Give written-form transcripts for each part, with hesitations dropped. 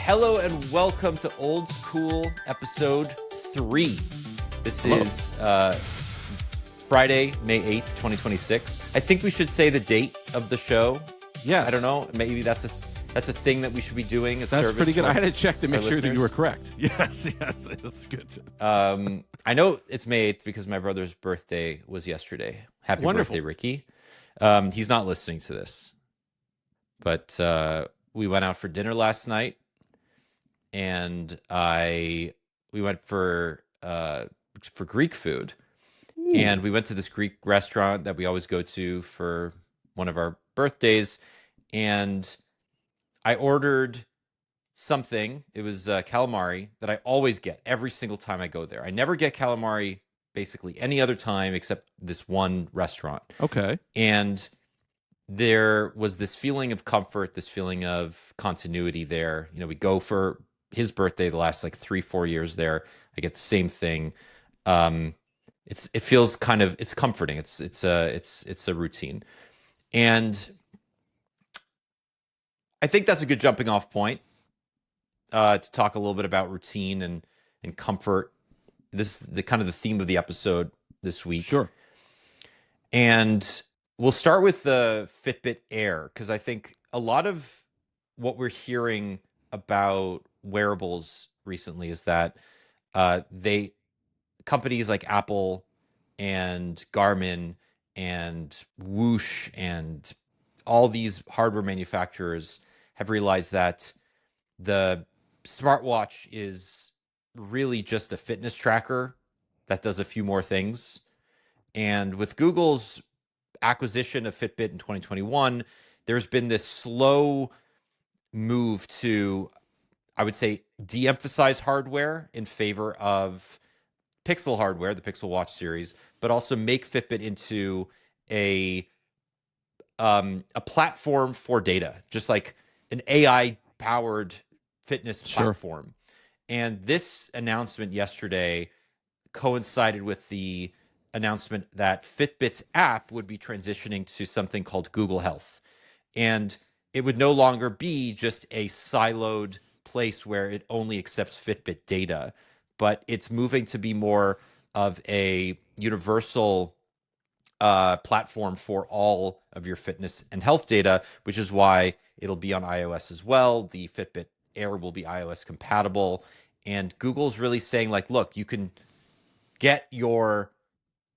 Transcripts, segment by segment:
Hello and welcome to Old School episode 3. This is Friday, May 8th, 2026. I think we should say the date of the show. Yes. I don't know. Maybe that's a thing that we should be doing. That's pretty good. I had to check to make sure listeners. that you were correct. Yes, it's good. I know it's May 8th because my brother's birthday was yesterday. Happy birthday, Ricky. He's not listening to this. But we went out for dinner last night, and we went for Greek food. Ooh. And we went to this Greek restaurant that we always go to for one of our birthdays, and I ordered something. It was calamari that I always get every single time I go there. I never get calamari basically any other time except this one restaurant. Okay. And there was this feeling of comfort, this feeling of continuity there. You know, we go for his birthday the last like 3-4 years there. I get the same thing. It feels kind of, it's comforting. It's a routine. And I think that's a good jumping off point to talk a little bit about routine and comfort. This is the kind of the theme of the episode this week. Sure. And we'll start with the Fitbit Air, because I think a lot of what we're hearing about wearables recently is that companies like Apple and Garmin and Whoosh and all these hardware manufacturers have realized that the smartwatch is really just a fitness tracker that does a few more things. And with Google's acquisition of Fitbit in 2021, there's been this slow move to, I would say, de-emphasize hardware in favor of Pixel hardware, the Pixel Watch series, but also make Fitbit into a platform for data, just like an AI-powered fitness platform. Sure. And this announcement yesterday coincided with the announcement that Fitbit's app would be transitioning to something called Google Health. And it would no longer be just a siloed place where it only accepts Fitbit data, but it's moving to be more of a universal platform for all of your fitness and health data, which is why it'll be on iOS as well. The Fitbit Air will be iOS compatible. And Google's really saying, like, look, you can get your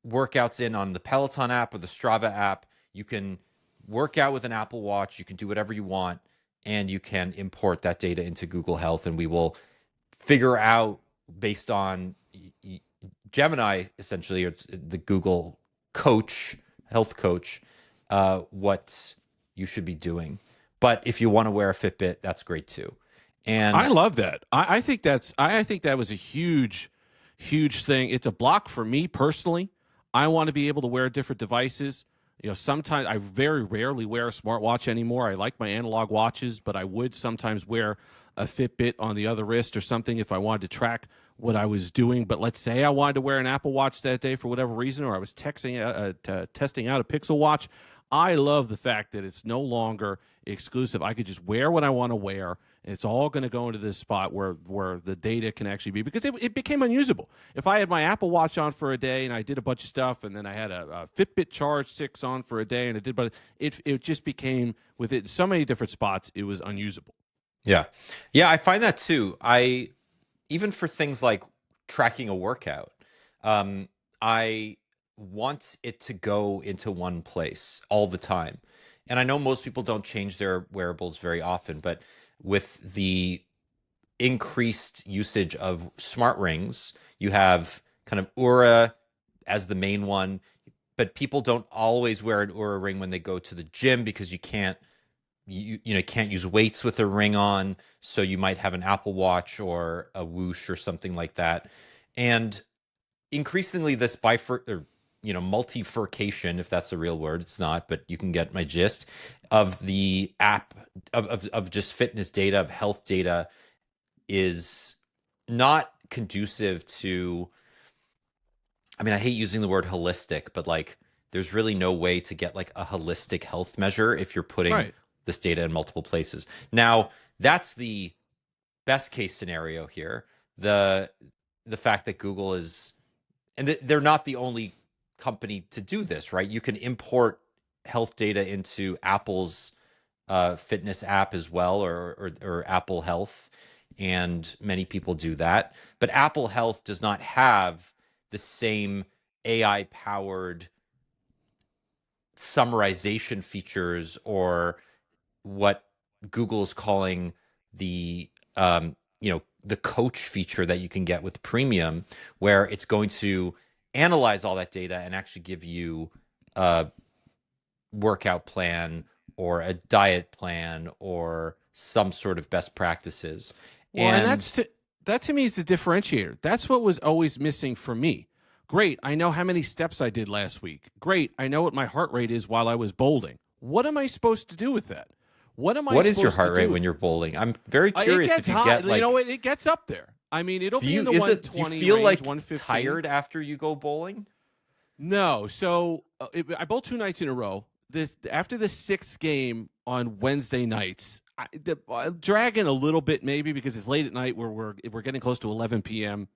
workouts in on the Peloton app or the Strava app. You can work out with an Apple Watch. You can do whatever you want, and you can import that data into Google Health, and we will figure out based on Gemini, essentially, it's the Google health coach, what you should be doing. But if you want to wear a Fitbit, that's great too. And I love that. I think that was a huge thing. It's a block for me personally. I want to be able to wear different devices. You know, sometimes I very rarely wear a smartwatch anymore. I like my analog watches, but I would sometimes wear a Fitbit on the other wrist or something if I wanted to track what I was doing. But let's say I wanted to wear an Apple Watch that day for whatever reason, or I was testing out a Pixel Watch. I love the fact that it's no longer exclusive. I could just wear what I want to wear, and it's all going to go into this spot where the data can actually be, because it became unusable. If I had my Apple Watch on for a day and I did a bunch of stuff, and then I had a Fitbit Charge 6 on for a day and but it just became, with it so many different spots, it was unusable. Yeah, I find that too. Even for things like tracking a workout, I want it to go into one place all the time. And I know most people don't change their wearables very often, but with the increased usage of smart rings, you have kind of Oura as the main one, but people don't always wear an Oura ring when they go to the gym because you can't use weights with a ring on. So you might have an Apple Watch or a Whoosh or something like that. And increasingly this multifurcation, if that's a real word, it's not, but you can get my gist, of the app of just fitness data, of health data, is not conducive to, I mean, I hate using the word holistic, but like there's really no way to get like a holistic health measure if you're putting this data in multiple places. Now, that's the best case scenario here, the fact that Google is, and they're not the only company to do this, right? You can import health data into Apple's fitness app as well, or Apple Health, and many people do that. But Apple Health does not have the same AI powered summarization features, or what Google is calling the the coach feature that you can get with Premium, where it's going to analyze all that data and actually give you a workout plan or a diet plan or some sort of best practices. Well, and that to me is the differentiator. That's what was always missing for me. Great, I know how many steps I did last week. Great, I know what my heart rate is while I was bowling. What am I supposed to do with that? What is your heart rate when you're bowling? I'm very curious if you get like, it gets up there. I mean, it'll be in the 120 do you feel range, like 115. tired after you go bowling? No. So I bowled 2 nights in a row. After the 6th game on Wednesday nights, dragging a little bit maybe because it's late at night. We're getting close to 11 p.m.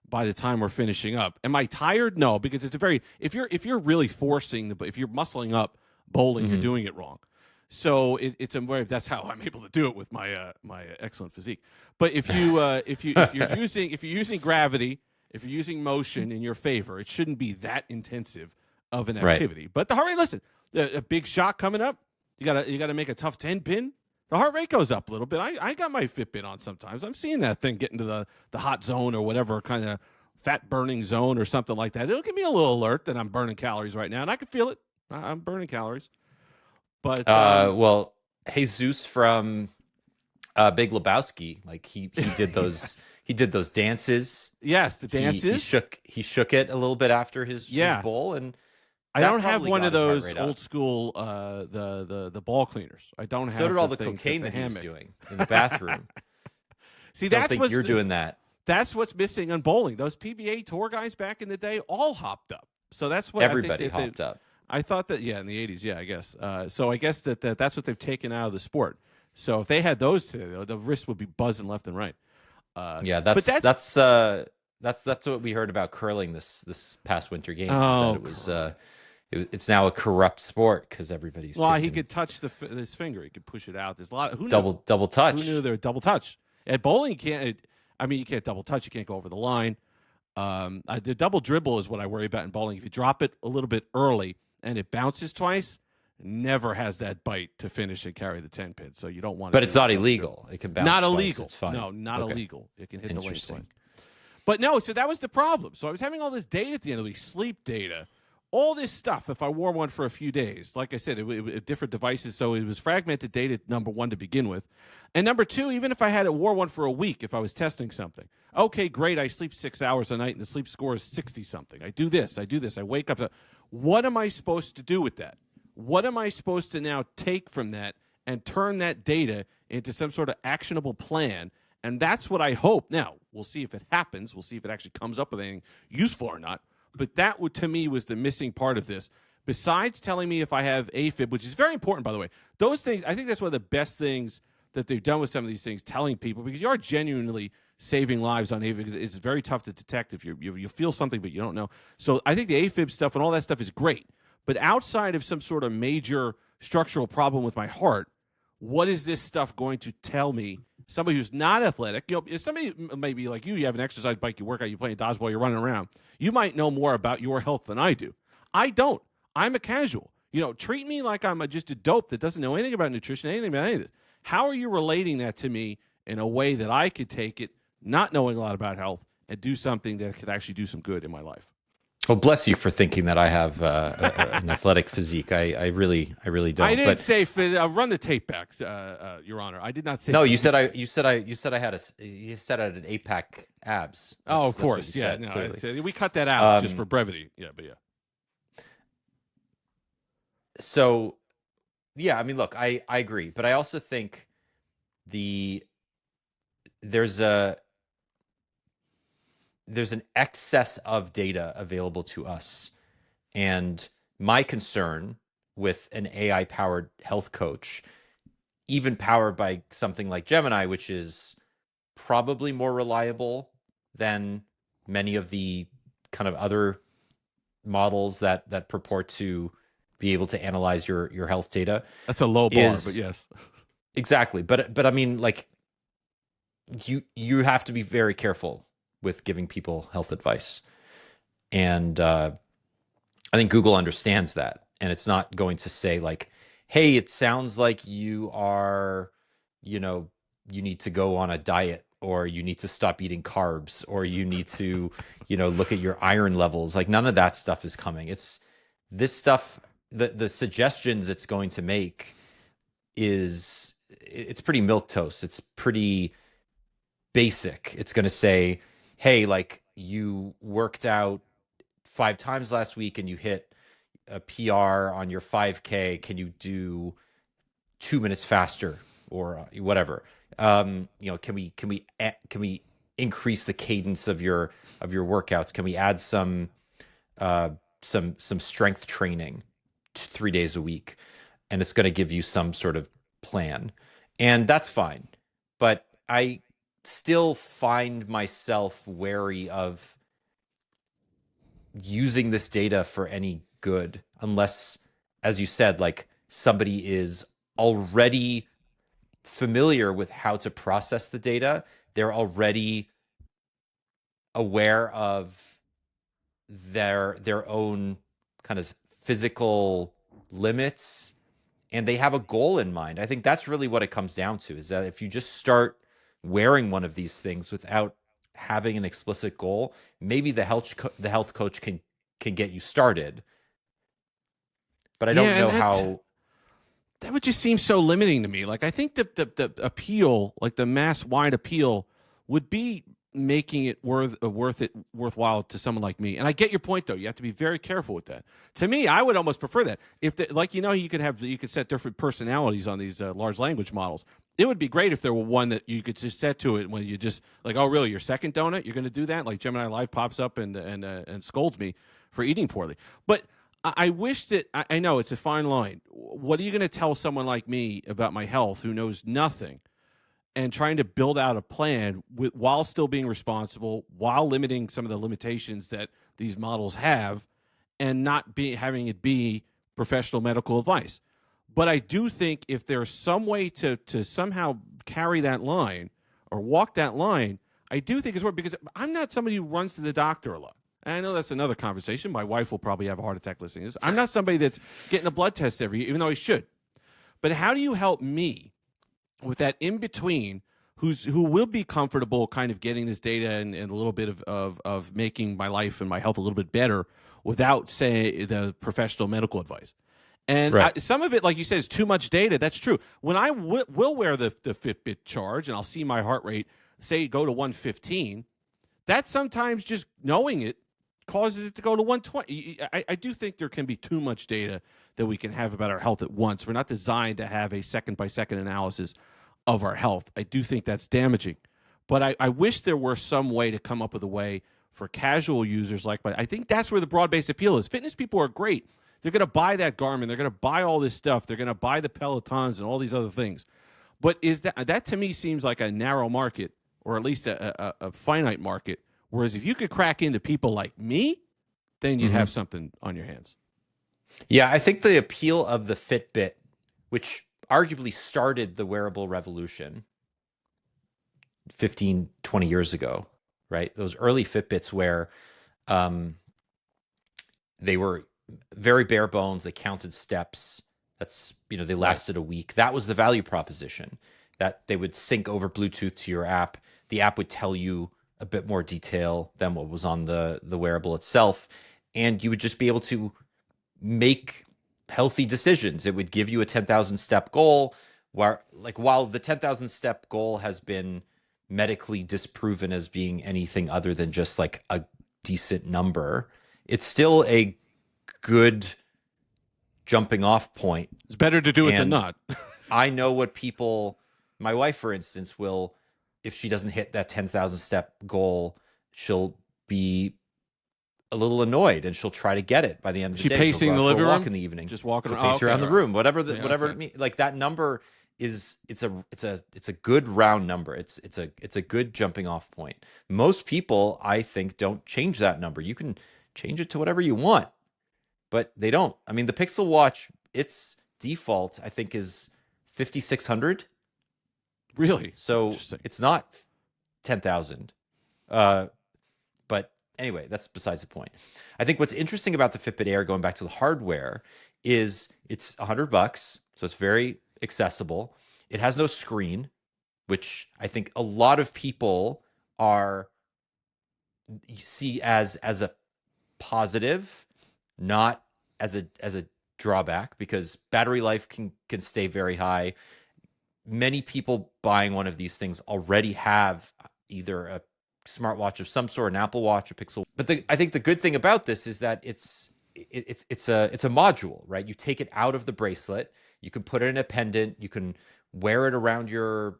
by the time we're finishing up. Am I tired? No, because it's if you're really forcing if you're muscling up bowling, you're doing it wrong. So that's how I'm able to do it with my my excellent physique. But if you're using gravity, if you're using motion in your favor, it shouldn't be that intensive of an activity. Right. But the heart rate, listen, a big shot coming up, you gotta make a tough 10-pin. The heart rate goes up a little bit. I got my Fitbit on sometimes. I'm seeing that thing get into the hot zone or whatever kind of fat burning zone or something like that. It'll give me a little alert that I'm burning calories right now, and I can feel it. I'm burning calories. But well, Jesus from Big Lebowski, like he did those he did those dances. Yes, the dances. He shook it a little bit after his bowl, and I don't have one of those old school the ball cleaners. I don't have. So did all the cocaine that he was doing in the bathroom. See, that's what you're doing that. That's what's missing on bowling. Those PBA tour guys back in the day all hopped up. So that's what everybody hopped up. I thought that, in the 80s, I guess. So I guess that's what they've taken out of the sport. So if they had those two, the wrist would be buzzing left and right. That's what we heard about curling this past winter game. It's now a corrupt sport because everybody's. Well, he could touch his finger. He could push it out. There's a lot of double touch. Who knew there were double touch at bowling? You can't. You can't double touch. You can't go over the line. The double dribble is what I worry about in bowling. If you drop it a little bit early and it bounces twice, never has that bite to finish and carry the 10-pin. So you don't want to. But it's not illegal. It can bounce. Not twice. illegal. It's fine. No, not illegal. It can hit the lane twice. But no, so that was the problem. So I was having all this data at the end of the week, sleep data, all this stuff. If I wore one for a few days, like I said, it different devices. So it was fragmented data, number one, to begin with. And number two, even if I wore one for a week, if I was testing something, okay, great. I sleep 6 hours a night and the sleep score is 60-something. I do this. I wake up. What am I supposed to do with that? What am I supposed to now take from that and turn that data into some sort of actionable plan? And that's what I hope. Now, we'll see if it happens. We'll see if it actually comes up with anything useful or not. But that, to me, was the missing part of this. Besides telling me if I have AFib, which is very important, by the way, those things, I think that's one of the best things that they've done with some of these things, telling people, because you are genuinely saving lives on AFib, because it's very tough to detect if you feel something but you don't know. So I think the AFib stuff and all that stuff is great. But outside of some sort of major structural problem with my heart, what is this stuff going to tell me? Somebody who's not athletic, if somebody maybe like you have an exercise bike, you work out, you play dodgeball, you're running around, you might know more about your health than I do. I don't. I'm a casual. Treat me like I'm just a dope that doesn't know anything about nutrition, anything about any of this. How are you relating that to me in a way that I could take it, not knowing a lot about health, and do something that could actually do some good in my life? Well, bless you for thinking that I have an athletic physique. I really don't. I didn't say run the tape back, Your Honor. I did not say. No, you said I had an 8-pack abs. Of course, yeah. No, we cut that out just for brevity. Yeah, but yeah. So, yeah, I mean, look, I agree, but I also think there's an excess of data available to us. And my concern with an AI-powered health coach, even powered by something like Gemini, which is probably more reliable than many of the kind of other models that purport to be able to analyze your health data. That's a low bar, but Is yes. exactly. But I mean, like, you have to be very careful with giving people health advice. And I think Google understands that. And it's not going to say, like, hey, it sounds like you are, you need to go on a diet, or you need to stop eating carbs, or you need to, look at your iron levels. Like, none of that stuff is coming. It's this stuff, the suggestions it's going to make it's pretty milquetoast. It's pretty basic. It's going to say, hey, like, you worked out 5 times last week and you hit a PR on your 5K. Can you do 2 minutes faster, or whatever? Can we increase the cadence of your workouts? Can we add some strength training 3 days a week? And it's going to give you some sort of plan, and that's fine. But I still find myself wary of using this data for any good, unless, as you said, like, somebody is already familiar with how to process the data. They're already aware of their own kind of physical limits, and they have a goal in mind. I think that's really what it comes down to, is that if you just start wearing one of these things without having an explicit goal, maybe the health coach can get you started. But I don't know how. That would just seem so limiting to me. Like, I think the appeal, like the mass wide appeal, would be making it worthwhile to someone like me. And I get your point, though. You have to be very careful with that. To me, I would almost prefer that. If you could set different personalities on these large language models. It would be great if there were one that you could just set to it when you just, like, oh, really, your second donut, you're going to do that? Like, Gemini Live pops up and scolds me for eating poorly. But I wish that, I know it's a fine line. What are you going to tell someone like me about my health who knows nothing, and trying to build out a plan while still being responsible, while limiting some of the limitations that these models have, and not having it be professional medical advice? But I do think if there's some way to somehow carry that line or walk that line, I do think it's worth, because I'm not somebody who runs to the doctor a lot. And I know that's another conversation. My wife will probably have a heart attack listening to this. I'm not somebody that's getting a blood test every year, even though I should. But how do you help me with that in between, who will be comfortable kind of getting this data and a little bit of making my life and my health a little bit better without, say, the professional medical advice? And Right. some of it, like you said, is too much data. That's true. When I will wear the Fitbit charge and I'll see my heart rate, say, go to 115, that sometimes just knowing it causes it to go to 120. I do think there can be too much data that we can have about our health at once. We're not designed to have a second-by-second analysis of our health. I do think that's damaging. But I wish there were some way to come up with a way for casual users like I think that's where the broad-based appeal is. Fitness people are great. They're going to buy that Garmin. They're going to buy all this stuff. They're going to buy the Pelotons and all these other things. But is that to me seems like a narrow market, or at least a finite market. Whereas if you could crack into people like me, then you'd have something on your hands. Yeah, I think the appeal of the Fitbit, which arguably started the wearable revolution 15, 20 years ago, right? Those early Fitbits where they were very bare bones. They counted steps. They lasted a week. That was the value proposition, that they would sync over Bluetooth to your app. The app would tell you a bit more detail than what was on the wearable itself. And you would just be able to make healthy decisions. It would give you a 10,000 step goal, while the 10,000 step goal has been medically disproven as being anything other than just like a decent number, it's still a good jumping off point. It's better to do it than not. I know what my wife, for instance, will, if she doesn't hit that 10,000 step goal, she'll be a little annoyed and she'll try to get it by the end of the day. Pacing the living room in the evening, just walking around, pace around the room, whatever it means. Like, that number it's a good round number. It's a good jumping off point. Most people, I think, don't change that number. You can change it to whatever you want, but they don't. I mean, the Pixel Watch, its default, I think, is 5,600. Really? So Interesting. it's not 10,000. But anyway, that's besides the point. I think what's interesting about the Fitbit Air, going back to the hardware, is it's $100, so it's very accessible. It has no screen, which I think a lot of people are see as a positive, not as a drawback, because battery life can stay very high. Many people buying one of these things already have either a smartwatch of some sort, an Apple Watch, a Pixel. But I think the good thing about this is that it's a module, right? You take it out of the bracelet, you can put it in a pendant, you can wear it around your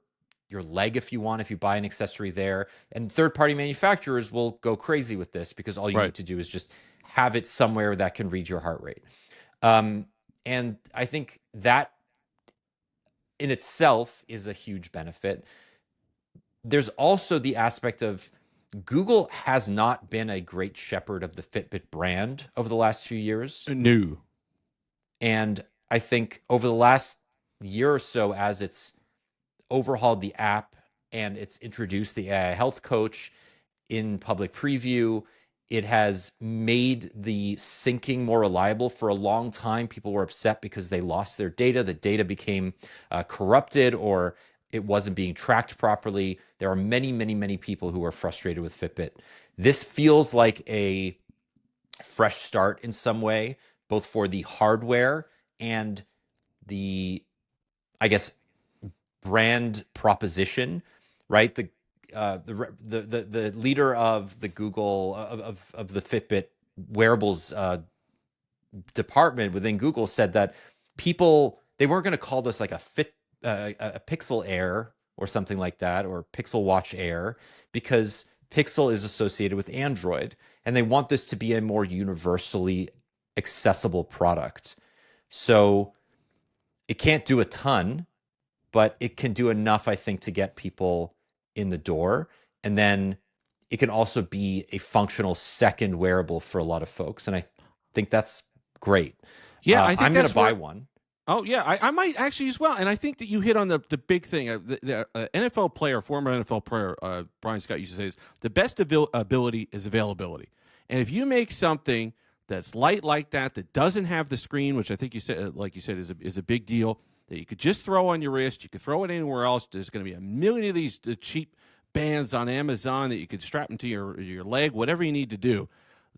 leg if you want, if you buy an accessory there. And third-party manufacturers will go crazy with this, because all you need to do is just have it somewhere that can read your heart rate. And I think that in itself is a huge benefit. There's also the aspect of Google has not been a great shepherd of the Fitbit brand over the last few years. No. And I think over the last year or so, as it's overhauled the app and it's introduced the AI health coach in public preview, it has made the syncing more reliable. For a long time, people were upset because they lost their data. The data became corrupted, or it wasn't being tracked properly. There are many, many, many people who are frustrated with Fitbit. This feels like a fresh start in some way, both for the hardware and the, I guess, brand proposition, right? The leader of the Google of the Fitbit wearables department within Google said that they weren't going to call this like a Pixel Air or something like that, or Pixel Watch Air, because Pixel is associated with Android, and they want this to be a more universally accessible product. So it can't do a ton, but it can do enough, I think, to get people in the door. And then it can also be a functional second wearable for a lot of folks. And I think that's great. Yeah, I think I'm going to buy one. Oh, yeah, I might actually as well. And I think that you hit on the big thing. The NFL player, former NFL player, Brian Scott used to say, is the best ability is availability. And if you make something that's light like that doesn't have the screen, which I think you said, like you said, is a big deal, that you could just throw on your wrist, you could throw it anywhere else. There's going to be a million of these cheap bands on Amazon that you could strap into your leg, whatever you need to do.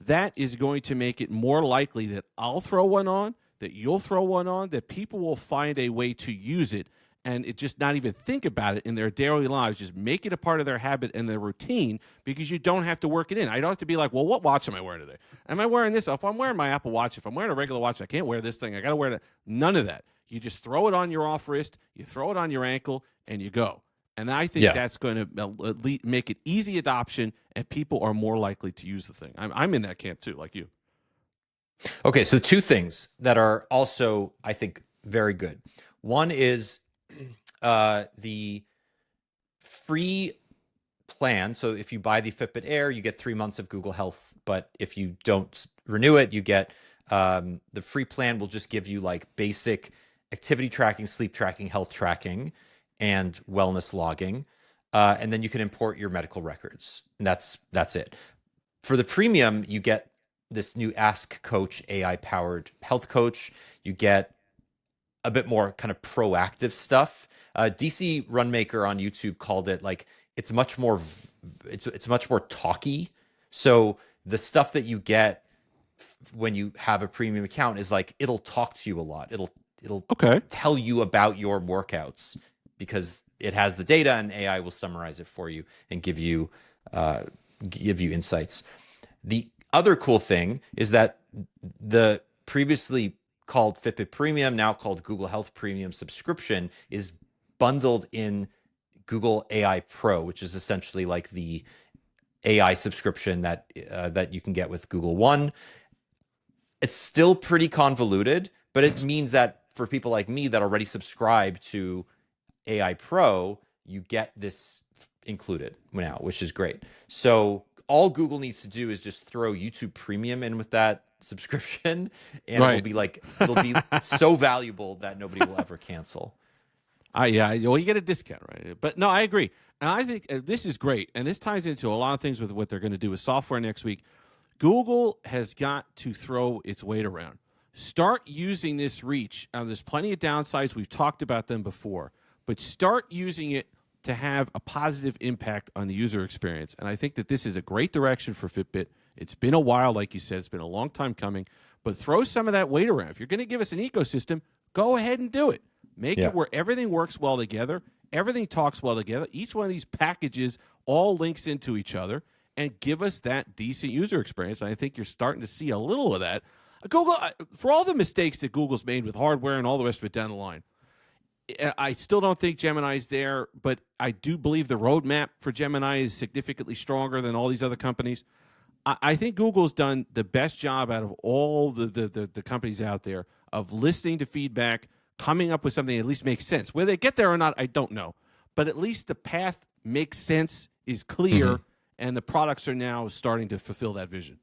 That is going to make it more likely that I'll throw one on, that you'll throw one on, that people will find a way to use it, and it just not even think about it in their daily lives. Just make it a part of their habit and their routine, because you don't have to work it in. I don't have to be like, well, what watch am I wearing today? Am I wearing this? If I'm wearing my Apple Watch, if I'm wearing a regular watch, I can't wear this thing. I got to wear it. None of that. You just throw it on your off wrist, you throw it on your ankle, and you go. And I think that's going to make it easy adoption, and people are more likely to use the thing. I'm in that camp too, like you. Okay, so two things that are also, I think, very good. One is the free plan. So if you buy the Fitbit Air, you get 3 months of Google Health. But if you don't renew it, you get the free plan will just give you like basic activity tracking, sleep tracking, health tracking, and wellness logging. And then you can import your medical records. And that's it. For the premium, you get this new Ask Coach AI-powered health coach. You get a bit more kind of proactive stuff. DC Runmaker on YouTube called it like it's much more talky. So the stuff that you get when you have a premium account is like it'll talk to you a lot. It'll tell you about your workouts because it has the data, and AI will summarize it for you and give you insights. The other cool thing is that the previously called Fitbit Premium, now called Google Health Premium subscription, is bundled in Google AI Pro, which is essentially like the AI subscription that you can get with Google One. It's still pretty convoluted, but it means that for people like me that already subscribe to AI Pro, you get this included now, which is great. So all Google needs to do is just throw YouTube Premium in with that subscription, and Right. it'll be so valuable that nobody will ever cancel. Yeah, well, you get a discount, right? But no, I agree. And I think this is great. And this ties into a lot of things with what they're going to do with software next week. Google has got to throw its weight around. Start using this reach. There's plenty of downsides. We've talked about them before. But start using it to have a positive impact on the user experience. And I think that this is a great direction for Fitbit. It's been a while, like you said. It's been a long time coming. But throw some of that weight around. If you're going to give us an ecosystem, go ahead and do it. Make it where everything works well together. Everything talks well together. Each one of these packages all links into each other and give us that decent user experience. And I think you're starting to see a little of that. Google, for all the mistakes that Google's made with hardware and all the rest of it down the line, I still don't think Gemini is there, but I do believe the roadmap for Gemini is significantly stronger than all these other companies. I think Google's done the best job out of all the companies out there of listening to feedback, coming up with something that at least makes sense. Whether they get there or not, I don't know. But at least the path makes sense, is clear, and the products are now starting to fulfill that vision.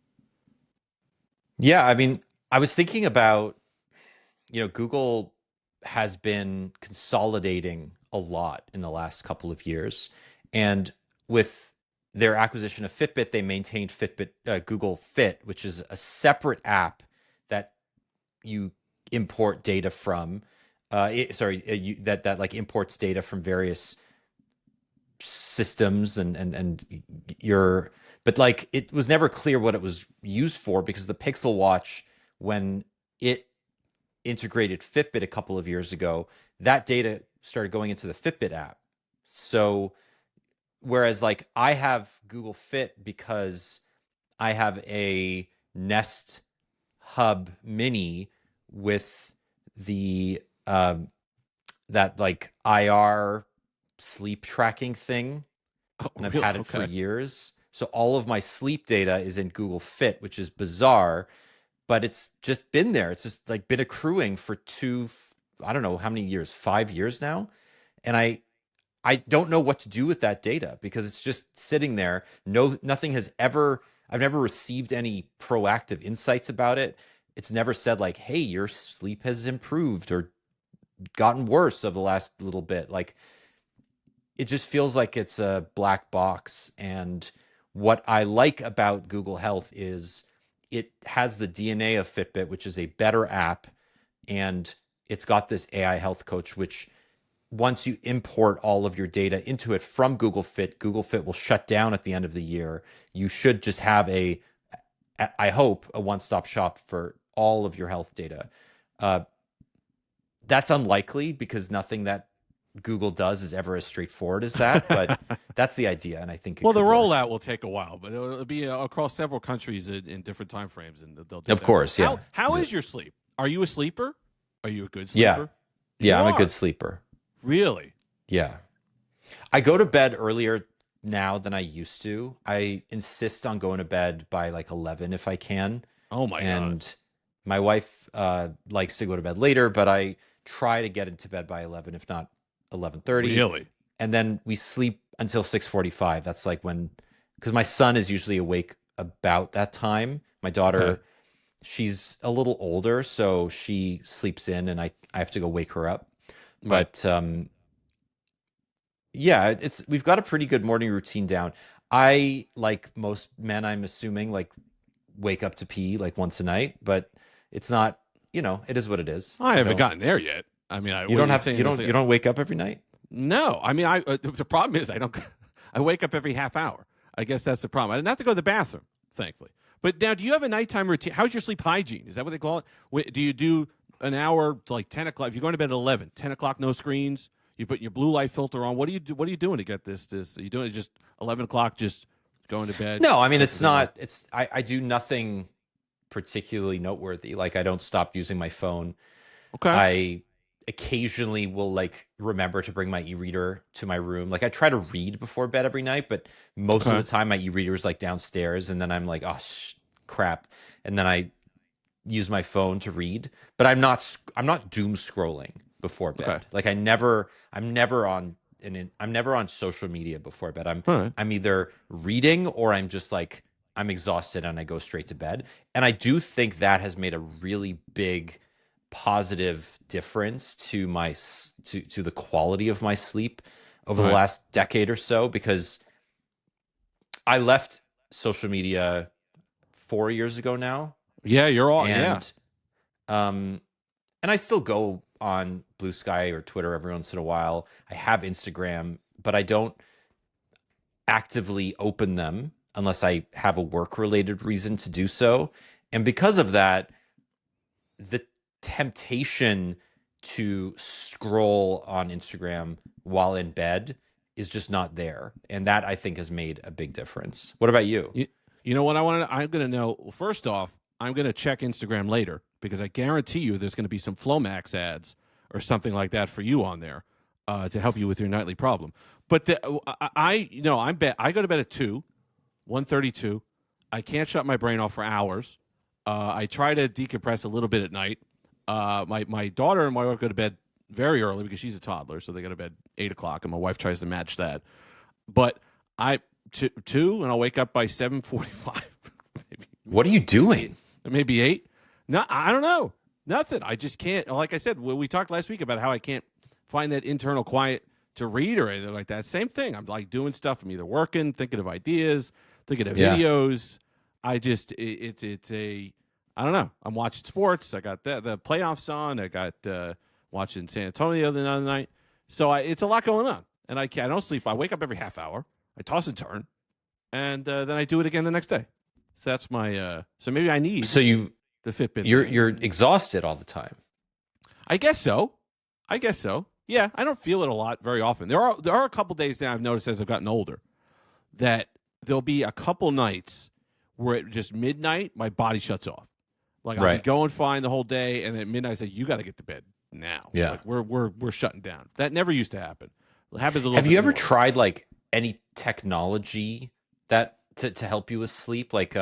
Yeah, I mean, I was thinking about, Google has been consolidating a lot in the last couple of years. And with their acquisition of Fitbit, they maintained Google Fit, which is a separate app that you import data from. That like imports data from various systems but like it was never clear what it was used for, because the Pixel Watch, when it integrated Fitbit a couple of years ago, that data started going into the Fitbit app. So whereas like I have Google Fit because I have a Nest Hub Mini with the that like IR sleep tracking thing, and I've had it for years. So all of my sleep data is in Google Fit, which is bizarre, but it's just been there. It's just like been accruing for I don't know how many years, 5 years now. And I don't know what to do with that data because it's just sitting there. Nothing has I've never received any proactive insights about it. It's never said like, hey, your sleep has improved or gotten worse over the last little bit. Like, it just feels like it's a black box. And what I like about Google Health is it has the DNA of Fitbit, which is a better app, and it's got this AI health coach, which once you import all of your data into it from Google Fit will shut down at the end of the year. You should just have I hope, a one-stop shop for all of your health data. That's unlikely because nothing that Google does is ever as straightforward as that, but that's the idea, and I think the rollout will take a while, but it'll be across several countries in different time frames, and they'll do of course, yeah. How is your sleep? Are you a sleeper? Are you a good sleeper? Yeah, I'm a good sleeper. Really? Yeah. I go to bed earlier now than I used to. I insist on going to bed by like 11 if I can. Oh my God. And my wife likes to go to bed later, but I try to get into bed by 11, if not 11:30. Really? And then we sleep until 6:45. That's like because my son is usually awake about that time. My daughter, she's a little older, so she sleeps in and I have to go wake her up. Right. But yeah, we've got a pretty good morning routine down. I, like most men, I'm assuming, like wake up to pee like once a night, but it's not, it is what it is. I haven't gotten there yet. I mean, you don't wake up every night? No, I mean, the problem is I wake up every half hour. I guess that's the problem. I didn't have to go to the bathroom, thankfully. But now, do you have a nighttime routine? How's your sleep hygiene? Is that what they call it? Do you do an hour to like 10 o'clock? If you're going to bed at 11, 10 o'clock, no screens. You put your blue light filter on. What do you do? What are you doing to get this? Are you doing it just 11 o'clock, just going to bed? No, I mean, it's not. I do nothing particularly noteworthy. Like, I don't stop using my phone. Okay. I occasionally will like remember to bring my e-reader to my room. Like, I try to read before bed every night, but most of the time my e-reader is like downstairs, and then I'm like, oh crap, and then I use my phone to read. But I'm not doom scrolling before Okay. bed. Like I'm never on I'm never on social media before bed. All right. I'm either reading or I'm just like I'm exhausted and I go straight to bed. And I do think that has made a really big positive difference to to the quality of my sleep over the All right. last decade or so, because I left social media 4 years ago now, Yeah, you're all. Yeah. and um and I still go on Blue Sky or Twitter every once in a while. I have Instagram, but I don't actively open them unless I have a work related reason to do so. And because of that, the temptation to scroll on Instagram while in bed is just not there. And that, I think, has made a big difference. What about you? You know what I want to? I'm going to know. Well, first off, I'm going to check Instagram later because I guarantee you there's going to be some Flomax ads or something like that for you on there to help you with your nightly problem. But I go to bed at 1:32. I can't shut my brain off for hours. I try to decompress a little bit at night. My daughter and my wife go to bed very early because she's a toddler, so they go to bed 8 o'clock, and my wife tries to match that. But I two, and I'll wake up by 7:45. What are you doing? Maybe 8. No, I don't know. Nothing. I just can't. Like I said, we talked last week about how I can't find that internal quiet to read or anything like that. Same thing. I'm like doing stuff. I'm either working, thinking of ideas, thinking of videos. I just it's a I don't know. I'm watching sports. I got the playoffs on. I got watching San Antonio the other night. So it's a lot going on, and I don't sleep. I wake up every half hour. I toss and turn, and then I do it again the next day. So that's my. So maybe I need. The Fitbit. You're exhausted all the time. I guess so. Yeah, I don't feel it a lot very often. There are a couple days now I've noticed as I've gotten older that there'll be a couple nights where at just midnight my body shuts off. Like I'll be going fine the whole day, and at midnight I say, "You got to get to bed now." Yeah, like we're shutting down. That never used to happen. It happens a little. Have you ever more. tried like any technology that to help you with sleep, like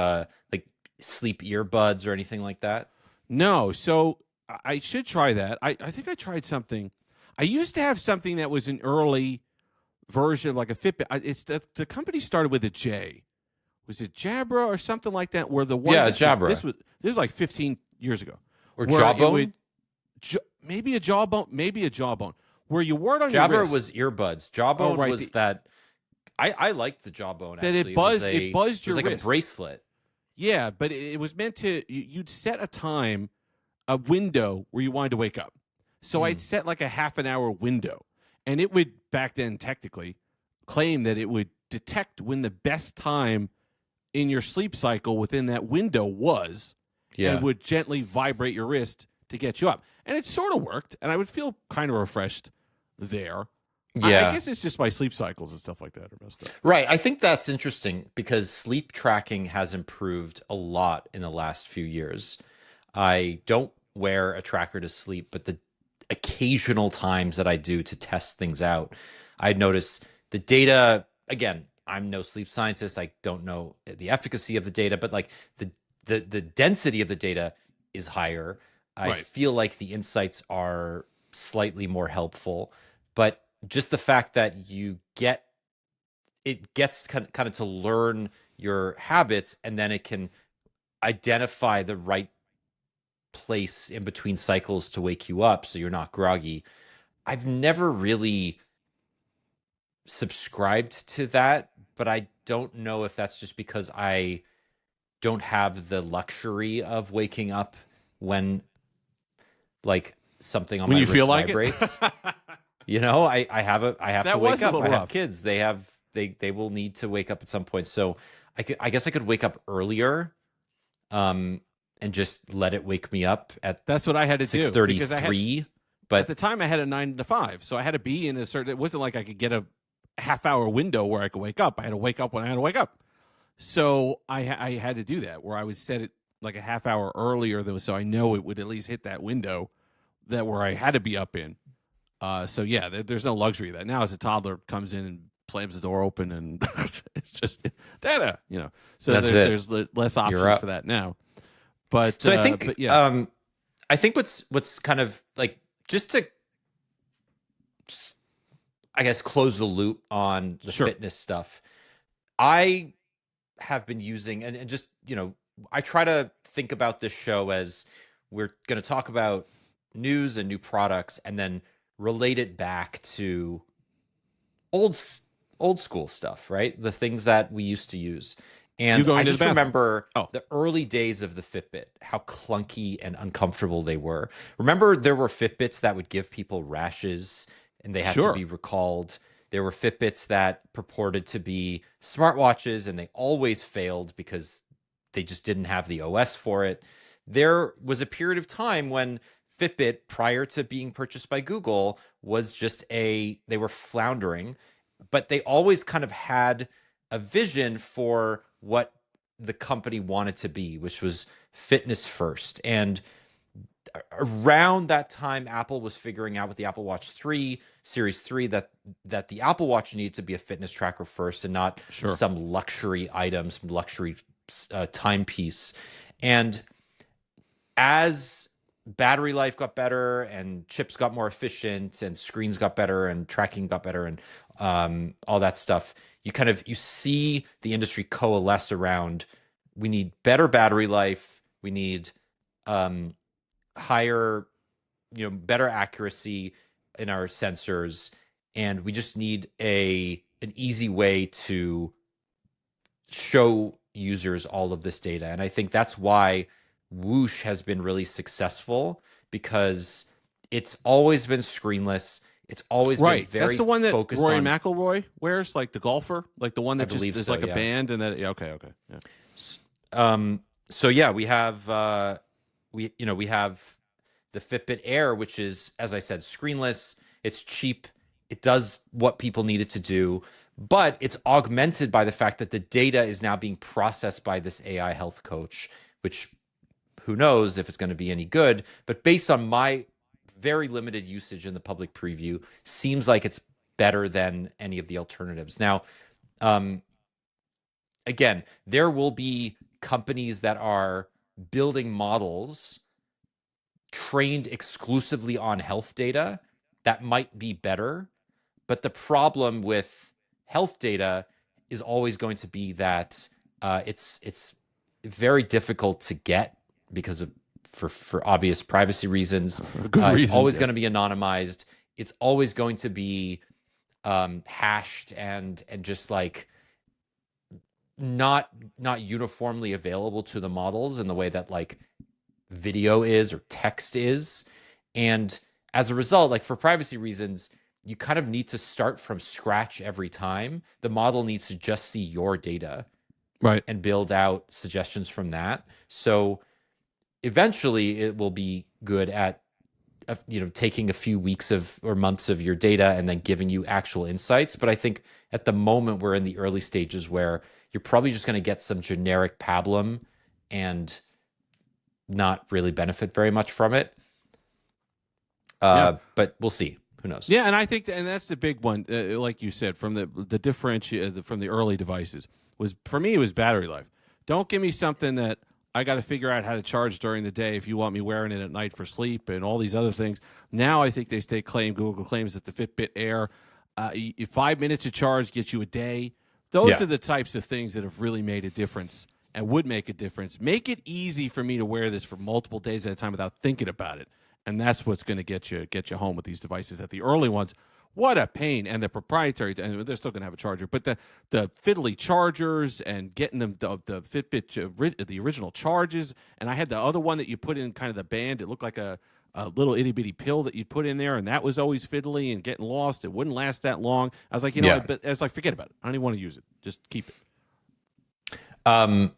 sleep earbuds or anything like that? No. So I should try that. I think I tried something. I used to have something that was an early version of like a Fitbit. It's the company started with a J. Was it Jabra or something like that? Where the one Jabra. This was like 15 years ago. Or Jawbone? Maybe a Jawbone. Where you wore it on Jabra your wrist. was earbuds. Jawbone was that. I liked the Jawbone. That actually. it buzzed your it was like wrist. a bracelet. Yeah, but it was meant to. You'd set a time, a window where you wanted to wake up. So I'd set like a half an hour window, and it would back then technically claim that it would detect when the best time in your sleep cycle within that window was, and would gently vibrate your wrist to get you up. And it sort of worked, and I would feel kind of refreshed there. Yeah. I guess it's just my sleep cycles and stuff like that are messed up. Right. I think that's interesting because sleep tracking has improved a lot in the last few years. I don't wear a tracker to sleep, but the occasional times that I do to test things out, I notice the data. Again, I'm no sleep scientist. I don't know the efficacy of the data, but like the density of the data is higher. I feel like the insights are slightly more helpful, but just the fact that it gets kind of to learn your habits, and then it can identify the right place in between cycles to wake you up so you're not groggy. I've never really subscribed to that, but I don't know if that's just because I don't have the luxury of waking up when like something on when my you wrist feel like vibrates. You know, I have to wake up. I have kids. They will need to wake up at some point. So I guess I could wake up earlier, and just let it wake me up at. That's what I had to do. 6:33. But at the time I had a 9 to 5, so I had to be in a certain. It wasn't like I could get a half-hour window where I could wake up. I had to wake up when I had to wake up. So I had to do that, where I would set it like a half hour earlier, so I know it would at least hit that window that where I had to be up in. So yeah, there's no luxury of that. Now as a toddler comes in and slams the door open, and it's just data, So there's less options for that now. But so I think, I think what's kind of like, just to I guess, close the loop on the Sure. fitness stuff. I have been using, and just, I try to think about this show as we're going to talk about news and new products and then relate it back to old old school stuff, right? The things that we used to use. You And I going to the just bathroom? remember Oh, the early days of the Fitbit, how clunky and uncomfortable they were. Remember, there were Fitbits that would give people rashes and they had to sure. be recalled. There were Fitbits that purported to be smartwatches and they always failed because they just didn't have the OS for it. There was a period of time when Fitbit, prior to being purchased by Google, was just they were floundering, but they always kind of had a vision for what the company wanted to be, which was fitness first. And around that time, Apple was figuring out with the Apple Watch 3, Series 3, that the Apple Watch needed to be a fitness tracker first and not Sure. some luxury item, some luxury timepiece. And as battery life got better and chips got more efficient and screens got better and tracking got better and all that stuff, you see the industry coalesce around, we need better battery life, we need higher, better accuracy in our sensors, and we just need an easy way to show users all of this data. And I think that's why Whoosh has been really successful, because it's always been screenless. It's always been Right. That's very the one that focused Rory on, McIlroy wears, like the golfer, like the one I that just believe is so, like a yeah. band, and then yeah, okay. Yeah. So yeah, we have we have the Fitbit Air, which is, as I said, screenless. It's cheap. It does what people need it to do, but it's augmented by the fact that the data is now being processed by this AI health coach, which who knows if it's going to be any good. But based on my very limited usage in the public preview, seems like it's better than any of the alternatives. Now, again, there will be companies that are building models trained exclusively on health data that might be better. But the problem with health data is always going to be that it's very difficult to get because of for obvious privacy reasons. Good It's reasons. always Yeah. going to be anonymized. It's always going to be hashed and just like not uniformly available to the models in the way that like video is or text is. And as a result, like for privacy reasons, you kind of need to start from scratch every time. The model needs to just see your data Right. and build out suggestions from that. So eventually it will be good at taking a few weeks of or months of your data and then giving you actual insights. But I think at the moment we're in the early stages where you're probably just going to get some generic pablum and not really benefit very much from it. Yeah. But we'll see. Who knows? Yeah, and I think and that's the big one, like you said, from the from the early devices was for me it was battery life. Don't give me something that I got to figure out how to charge during the day if you want me wearing it at night for sleep and all these other things. Now I think Google claims that the Fitbit Air, 5 minutes of charge gets you a day. Those Yeah. are the types of things that have really made a difference and would make a difference. Make it easy for me to wear this for multiple days at a time without thinking about it. And that's what's going to get you home with these devices. That the early ones, what a pain, and the proprietary, and they're still going to have a charger, but the fiddly chargers and getting them the Fitbit the original charges, and I had the other one that you put in kind of the band. It looked like a little itty bitty pill that you put in there, and that was always fiddly and getting lost. It wouldn't last that long. I was like, Yeah. I was like, forget about it. I don't even want to use it. Just keep it. I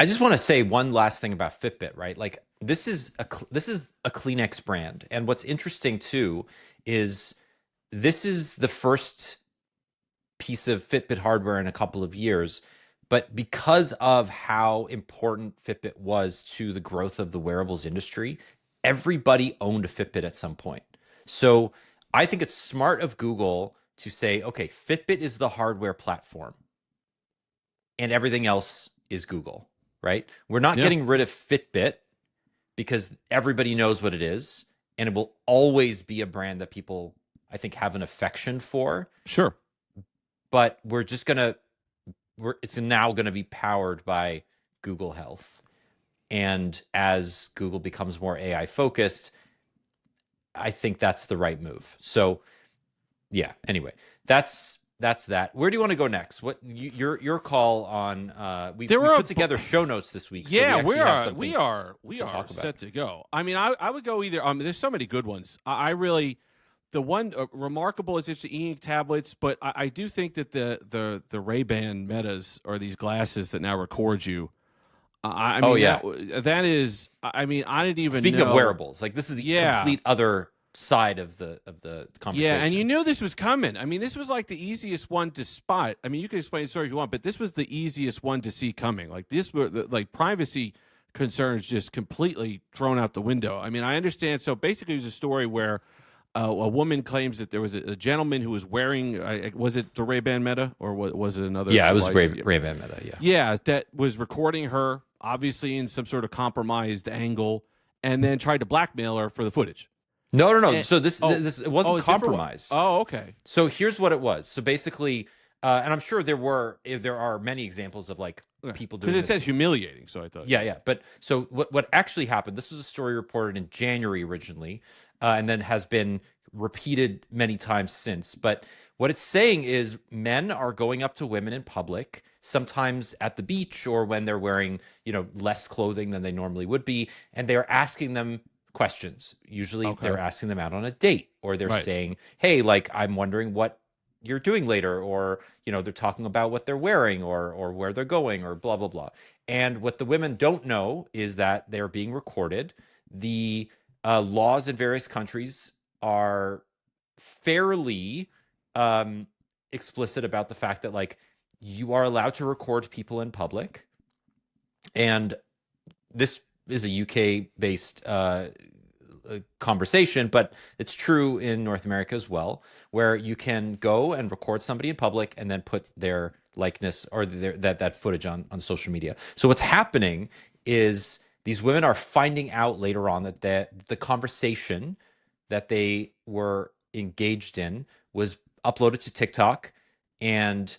just want to say one last thing about Fitbit, right? Like this is a Kleenex brand, and what's interesting too is this is the first piece of Fitbit hardware in a couple of years, but because of how important Fitbit was to the growth of the wearables industry, everybody owned a Fitbit at some point. So I think it's smart of Google to say, okay, Fitbit is the hardware platform, and everything else is Google. Right? We're not Yeah. getting rid of Fitbit because everybody knows what it is. and it will always be a brand that people, I think, have an affection for. Sure. But it's now going to be powered by Google Health. And as Google becomes more AI focused, I think that's the right move. So yeah, anyway, that's that. Where do you want to go next? What your call on we put together show notes this week. Yeah, so we are set to go. I mean, I would go either. There's so many good ones. I really, the one remarkable is just the e-ink tablets, but I do think that the Ray-Ban Metas are these glasses that now record you. I mean, that is. I mean, I didn't even. Speaking of wearables, like this is the complete other side of the conversation. Yeah, and you knew this was coming. I mean, this was like the easiest one to spot. I mean, you can explain the story if you want, but this was the easiest one to see coming. Like this, like privacy concerns just completely thrown out the window. I mean, I understand. So basically, it was a story where a woman claims that there was a gentleman who was wearing. Was it the Ray-Ban Meta or was it another? Yeah, device? It was Ray-Ban Meta. Yeah, yeah, that was recording her, obviously in some sort of compromised angle, and then tried to blackmail her for the footage. No. So this it wasn't compromise. Oh, okay. So here's what it was. So basically, and I'm sure there are many examples of like people doing because it said humiliating. So I thought. Yeah. But so what actually happened? This was a story reported in January originally, and then has been repeated many times since. But what it's saying is men are going up to women in public, sometimes at the beach or when they're wearing less clothing than they normally would be, and they're asking them questions. Usually they're asking them out on a date, or they're saying, hey, like, I'm wondering what you're doing later, or they're talking about what they're wearing or where they're going or blah blah blah. And what the women don't know is that they're being recorded. The laws in various countries are fairly explicit about the fact that like you are allowed to record people in public, and this is a UK based conversation, but it's true in North America as well, where you can go and record somebody in public and then put their likeness or that footage on social media. So what's happening is these women are finding out later on that the conversation that they were engaged in was uploaded to TikTok and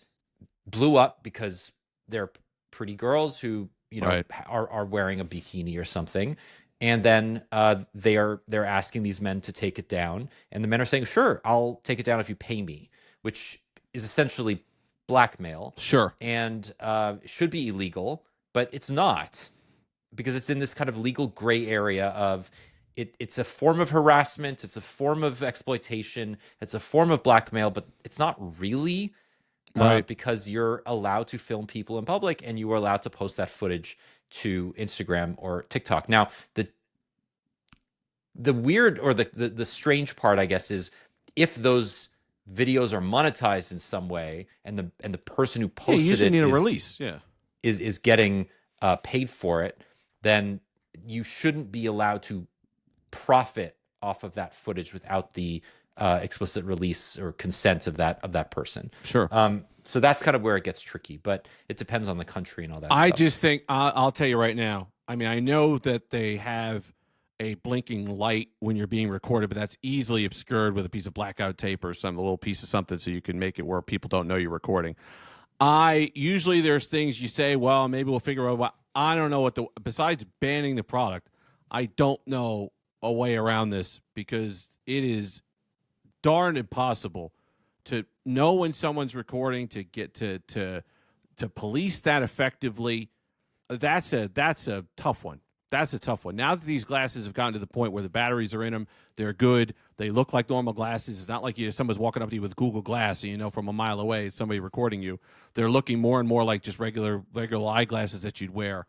blew up because they're pretty girls who are wearing a bikini or something, and then they're asking these men to take it down, and the men are saying, sure, I'll take it down if you pay me, which is essentially blackmail. Sure. And should be illegal, but it's not, because it's in this kind of legal gray area of it's a form of harassment, it's a form of exploitation, it's a form of blackmail, but it's not really. Because you're allowed to film people in public and you are allowed to post that footage to Instagram or TikTok. Now, the weird or the strange part, I guess, is if those videos are monetized in some way and the person who posted you usually it need a release, is getting paid for it, then you shouldn't be allowed to profit off of that footage without the explicit release or consent of that person. Sure. So that's kind of where it gets tricky, but it depends on the country and all that I stuff. just think I'll tell you right now. I mean, I know that they have a blinking light when you're being recorded, but that's easily obscured with a piece of blackout tape or a little piece of something, so you can make it where people don't know you're recording. Usually there's things you say, well, maybe we'll figure out what. I don't know besides banning the product, I don't know a way around this, because it is darn impossible to know when someone's recording, to get to police that effectively. That's a tough one. That's a tough one. Now that these glasses have gotten to the point where the batteries are in them, they're good. They look like normal glasses. It's not like someone's walking up to you with Google Glass, and from a mile away it's somebody recording you. They're looking more and more like just regular eyeglasses that you'd wear.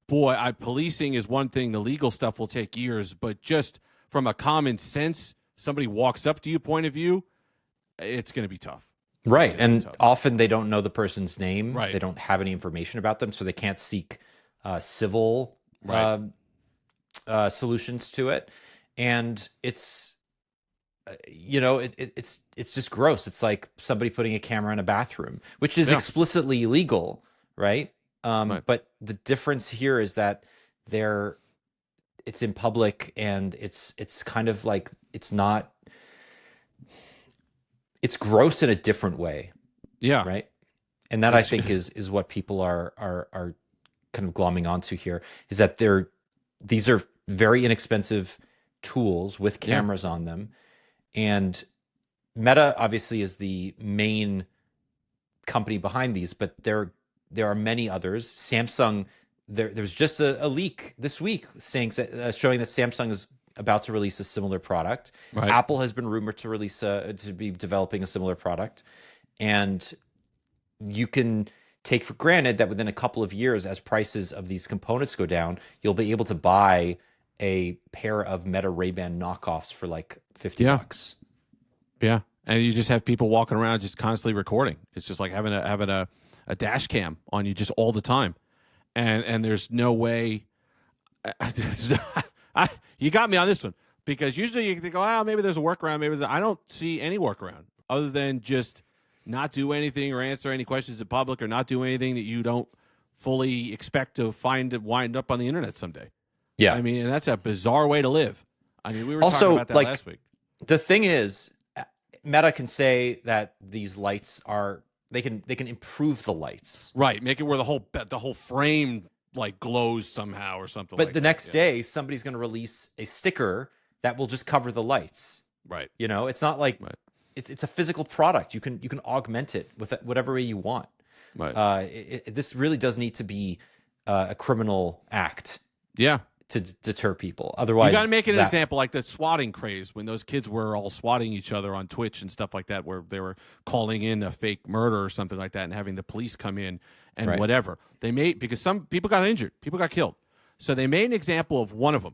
Boy, policing is one thing. The legal stuff will take years, but just from a common sense, somebody walks up to you point of view, it's going to be tough. Right. And often they don't know the person's name. Right. They don't have any information about them, so they can't seek civil solutions to it. And it's, it's just gross. It's like somebody putting a camera in a bathroom, which is explicitly illegal, right? But the difference here is that it's in public, and it's kind of like it's gross in a different way, Yeah. right? And that I It's think is what people are kind of glomming onto here, is that these are very inexpensive tools with yeah. cameras on them, and Meta obviously is the main company behind these, but there are many others. Samsung, there's just a leak this week saying showing that Samsung is about to release a similar product. Right. Apple has been rumored to be developing a similar product, and you can take for granted that within a couple of years, as prices of these components go down, you'll be able to buy a pair of Meta Ray-Ban knockoffs for like $50. Yeah. And you just have people walking around just constantly recording. It's just like having a dash cam on you just all the time. And there's no way you got me on this one, because usually you think, oh, maybe there's a workaround. I don't see any workaround other than just not do anything or answer any questions in public, or not do anything that you don't fully expect to wind up on the internet someday. Yeah. I mean, and that's a bizarre way to live. I mean, we were Also, talking about that like, last week. The thing is, Meta can say that these lights they can improve the lights. Right. Make it where the whole frame like glows somehow or something. But like the that. next day, somebody's going to release a sticker that will just cover the lights. Right. You know, it's not like Right. it's a physical product. You can augment it with whatever way you want. Right. This really does need to be a criminal act. Yeah. To deter people. Otherwise, you got to make it an example, like the swatting craze when those kids were all swatting each other on Twitch and stuff like that, where they were calling in a fake murder or something like that and having the police come in and Right. whatever. They made, because some people got injured, people got killed. So they made an example of one of them.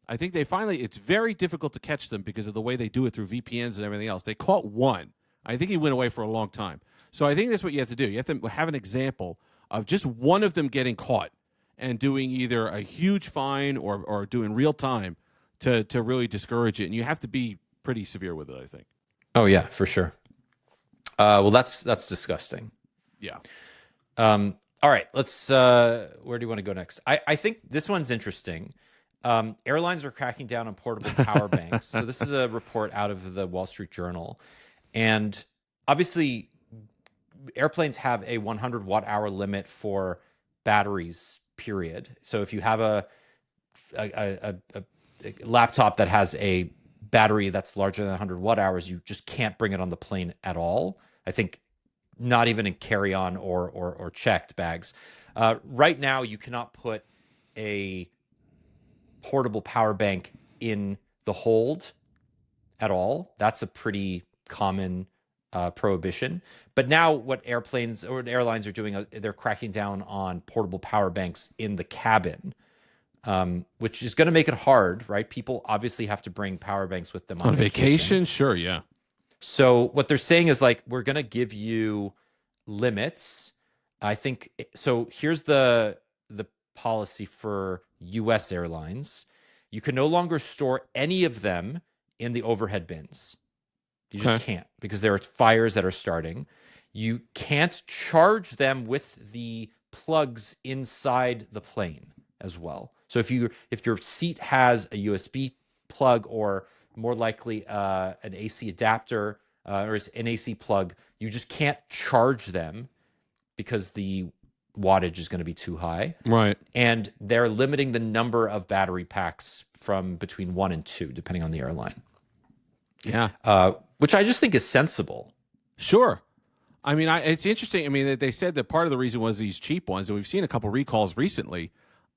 I think it's very difficult to catch them because of the way they do it through VPNs and everything else. They caught one. I think he went away for a long time. So I think that's what you have to do. You have to have an example of just one of them getting caught and doing either a huge fine or doing real time to really discourage it. And you have to be pretty severe with it, I think. Oh yeah, for sure. Well, that's disgusting. Yeah. All right, let's. Where do you want to go next? I think this one's interesting. Airlines are cracking down on portable power banks. So this is a report out of the Wall Street Journal, and obviously, airplanes have a 100 watt-hour limit for batteries. Period. So if you have a laptop that has a battery that's larger than 100 watt hours, you just can't bring it on the plane at all. I think not even in carry-on or checked bags. Right now, you cannot put a portable power bank in the hold at all. That's a pretty common prohibition. But now what airlines are doing, they're cracking down on portable power banks in the cabin, which is going to make it hard, right? People obviously have to bring power banks with them on vacation. Sure, yeah. So what they're saying is, like, we're going to give you limits. I think so. Here's the policy for U.S. airlines. You can no longer store any of them in the overhead bins. You just can't, because there are fires that are starting. You can't charge them with the plugs inside the plane as well. So if your seat has a USB plug, or more likely an AC adapter or an AC plug, you just can't charge them because the wattage is going to be too high. Right. And they're limiting the number of battery packs from between 1 and 2, depending on the airline. Yeah. Which I just think is sensible. Sure. I mean, it's interesting. I mean, they said that part of the reason was these cheap ones, and we've seen a couple recalls recently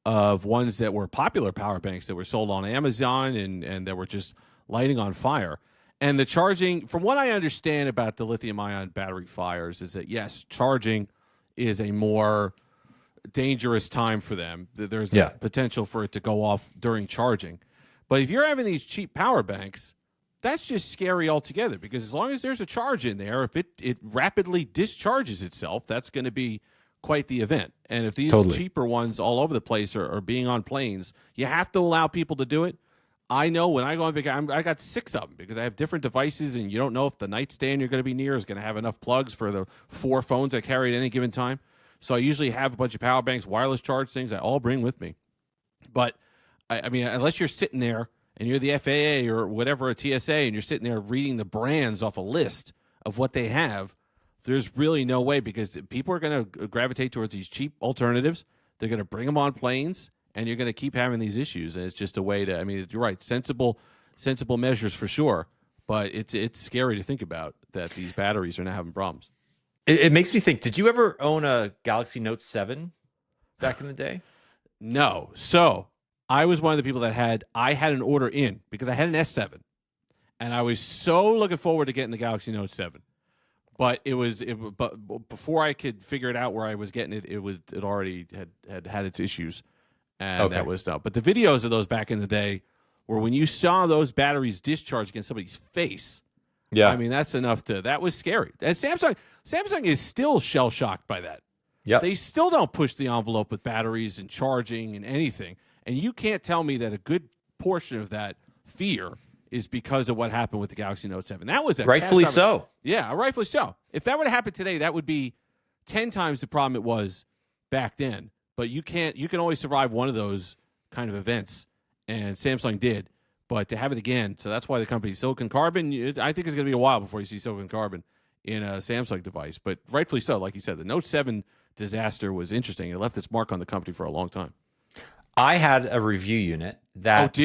of ones that were popular power banks that were sold on Amazon and that were just lighting on fire. And the charging, from what I understand about the lithium-ion battery fires, is that, yes, charging is a more dangerous time for them. There's the potential for it to go off during charging. But if you're having these cheap power banks, that's just scary altogether, because as long as there's a charge in there, if it rapidly discharges itself, that's going to be quite the event. And if these cheaper ones all over the place are being on planes, you have to allow people to do it. I know when I go on vacation, I got 6 of them because I have different devices, and you don't know if the nightstand you're going to be near is going to have enough plugs for the 4 phones I carry at any given time. So I usually have a bunch of power banks, wireless charge things I all bring with me. But I mean, unless you're sitting there and you're the FAA or whatever, a TSA, and you're sitting there reading the brands off a list of what they have, there's really no way, because people are going to gravitate towards these cheap alternatives. They're going to bring them on planes, and you're going to keep having these issues. And it's just a way to, I mean, you're right, sensible measures for sure, but it's scary to think about that these batteries are now having problems. It makes me think, did you ever own a Galaxy Note 7 back in the day? No. So I was one of the people that had an order in because I had an S7, and I was so looking forward to getting the Galaxy Note 7. But but before I could figure it out where I was getting it, it already had its issues, and that was done. But the videos of those back in the day were when you saw those batteries discharge against somebody's face. Yeah, I mean that was scary. And Samsung is still shell shocked by that. Yeah, they still don't push the envelope with batteries and charging and anything. And you can't tell me that a good portion of that fear is because of what happened with the Galaxy Note 7. That was rightfully so. Yeah, rightfully so. If that would have happened today, that would be 10 times the problem it was back then. But you can only survive one of those kind of events, and Samsung did. But to have it again, so that's why the company Silicon Carbon, I think it's going to be a while before you see Silicon Carbon in a Samsung device. But rightfully so, like you said, the Note 7 disaster was interesting. It left its mark on the company for a long time. I had a review unit that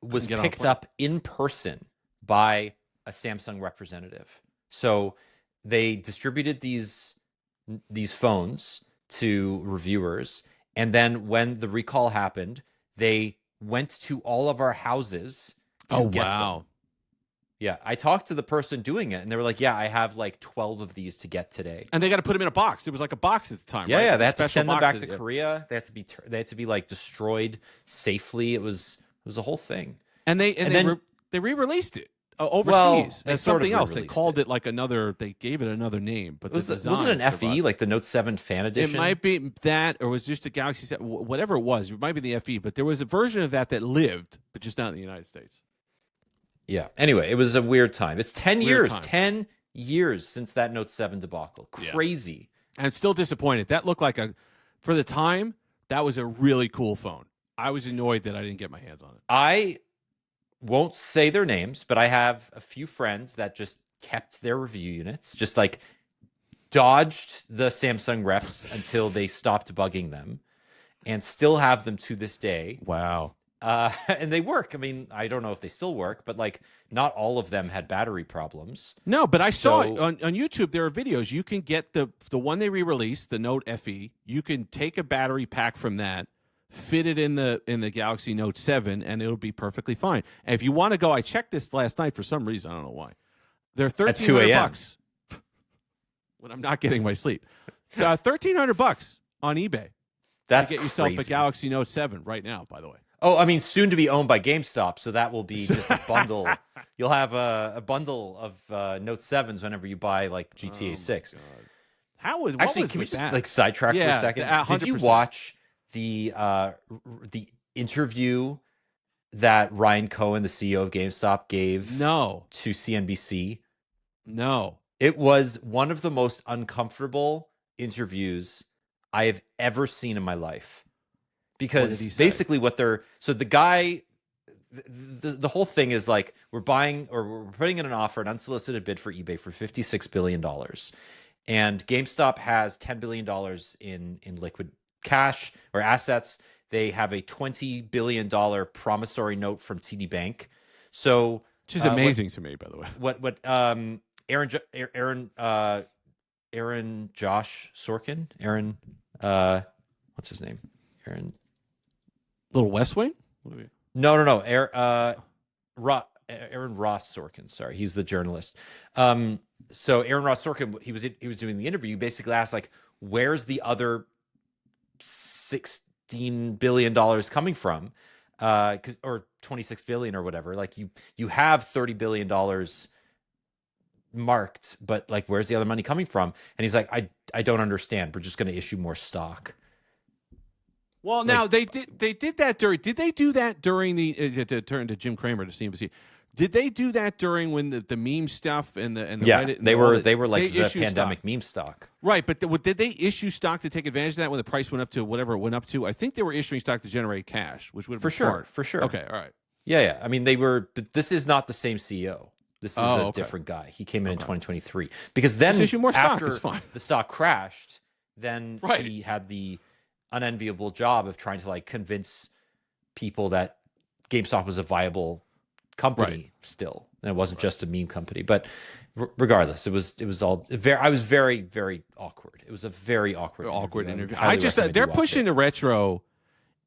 was get picked up in person by a Samsung representative. So they distributed these phones to reviewers, and then when the recall happened, they went to all of our houses to get them. Yeah, I talked to the person doing it, and they were like, yeah, I have like 12 of these to get today. And they got to put them in a box. It was like a box at the time, yeah, right? Yeah, they had to send them back to Korea. They had to be like destroyed safely. It was a whole thing. And they re-released it overseas as something else. They called it like another. They gave it another name, but wasn't it an FE, like the Note 7 Fan Edition? It might be that, or was just a Galaxy 7, whatever it was. It might be the FE, but there was a version of that lived, but just not in the United States. Yeah. Anyway, it was a weird time. It's 10 years. 10 years since that Note 7 debacle. Crazy. And still disappointed. That looked like for the time, that was a really cool phone. I was annoyed that I didn't get my hands on it. I won't say their names, but I have a few friends that just kept their review units, just like dodged the Samsung reps until they stopped bugging them, and still have them to this day. Wow. And they work. I mean, I don't know if they still work, but like not all of them had battery problems. No, but I saw on YouTube, there are videos. You can get the one they re-released, the Note FE. You can take a battery pack from that, fit it in the Galaxy Note 7, and it'll be perfectly fine. And if you want to go, I checked this last night for some reason. I don't know why. They're $1,300 when I'm not getting my sleep. $1,300 on eBay. That's to get yourself crazy. a Galaxy Note 7 right now, by the way. Oh, I mean, soon to be owned by GameStop, so that will be just a bundle. You'll have a bundle of Note 7s whenever you buy like GTA 6. God. Can we just like sidetrack for a second? 100%. Did you watch the interview that Ryan Cohen, the CEO of GameStop, gave to CNBC? No. It was one of the most uncomfortable interviews I have ever seen in my life. Because basically the guy, the whole thing is like, we're putting in an offer, an unsolicited bid for eBay for $56 billion. And GameStop has $10 billion in liquid cash or assets. They have a $20 billion promissory note from TD Bank. So, which is amazing to me, by the way. What Aaron Josh Sorkin? Aaron, what's his name? Little West Wing? No. Aaron Ross Sorkin. Sorry, he's the journalist. So Aaron Ross Sorkin, he was doing the interview. Basically asked like, where's the other $16 billion coming from? Or $26 billion or whatever. Like you have $30 billion marked, but like, where's the other money coming from? And he's like, I don't understand. We're just going to issue more stock. Well, now they did that during. Did they do that during the to turn to Jim Cramer to CNBC Did they do that during when the meme stuff and the Yeah, Reddit? And they were like the pandemic stock. meme stock. Right, but did they issue stock to take advantage of that when the price went up to whatever it went up to? I think they were issuing stock to generate cash, which would have been smart. For sure. Okay, all right. Yeah. I mean, they were, but this is not the same CEO. This is a different guy. He came in 2023 because then issue more stock, after it's fine. the stock crashed, then he had the unenviable job of trying to like convince people that GameStop was a viable company still, and it wasn't just a meme company. But regardless, it was all very. I was very, very awkward. It was a very awkward interview. I just they're pushing the retro.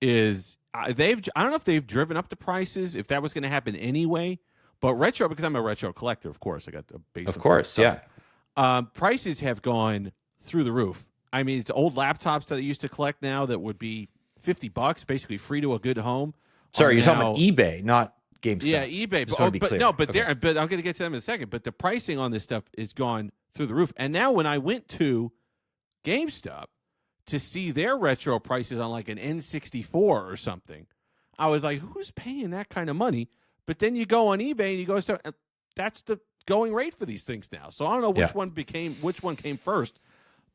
Is I don't know if they've driven up the prices, if that was going to happen anyway. But retro, because I'm a retro collector, of course, I got the base. Of course, yeah. Prices have gone through the roof. I mean, it's old laptops that I used to collect now that would be $50, basically free to a good home. Sorry, you're talking about eBay, not GameStop. Yeah, eBay. But I'm going to get to them in a second. But the pricing on this stuff is gone through the roof. And now when I went to GameStop to see their retro prices on like an N64 or something, I was like, who's paying that kind of money? But then you go on eBay and you go, so that's the going rate for these things now. So I don't know which one came first.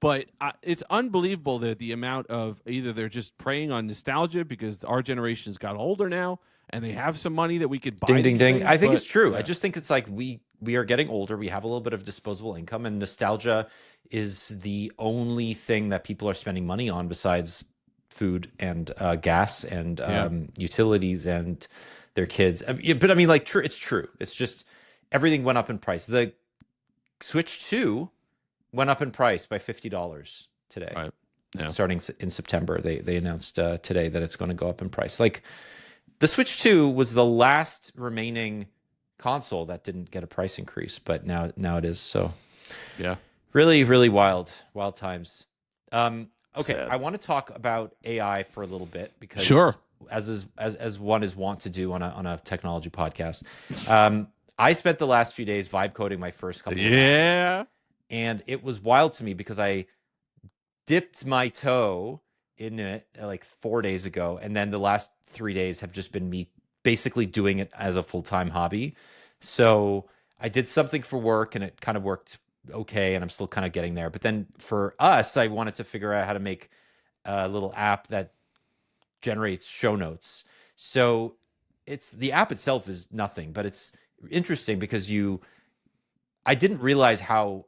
But it's unbelievable that the amount of either they're just preying on nostalgia because our generation's got older now and they have some money that we could buy. Ding. Things, I think it's true. Yeah. I just think it's like we are getting older. We have a little bit of disposable income, and nostalgia is the only thing that people are spending money on besides food and gas and utilities and their kids. But I mean, like, it's true. It's just everything went up in price. The Switch 2 went up in price by $50 today. Right. Yeah. Starting in September, they announced today that it's going to go up in price. Like, the Switch 2 was the last remaining console that didn't get a price increase, but now it is. So, yeah, really, really wild times. Okay, sad. I want to talk about AI for a little bit because, as one is wont to do on a technology podcast, I spent the last few days vibe coding my first couple of apps. And it was wild to me because I dipped my toe in it like 4 days ago. And then the last 3 days have just been me basically doing it as a full-time hobby. So I did something for work and it kind of worked okay. And I'm still kind of getting there. But then for us, I wanted to figure out how to make a little app that generates show notes. So the app itself is nothing, but it's interesting because I didn't realize how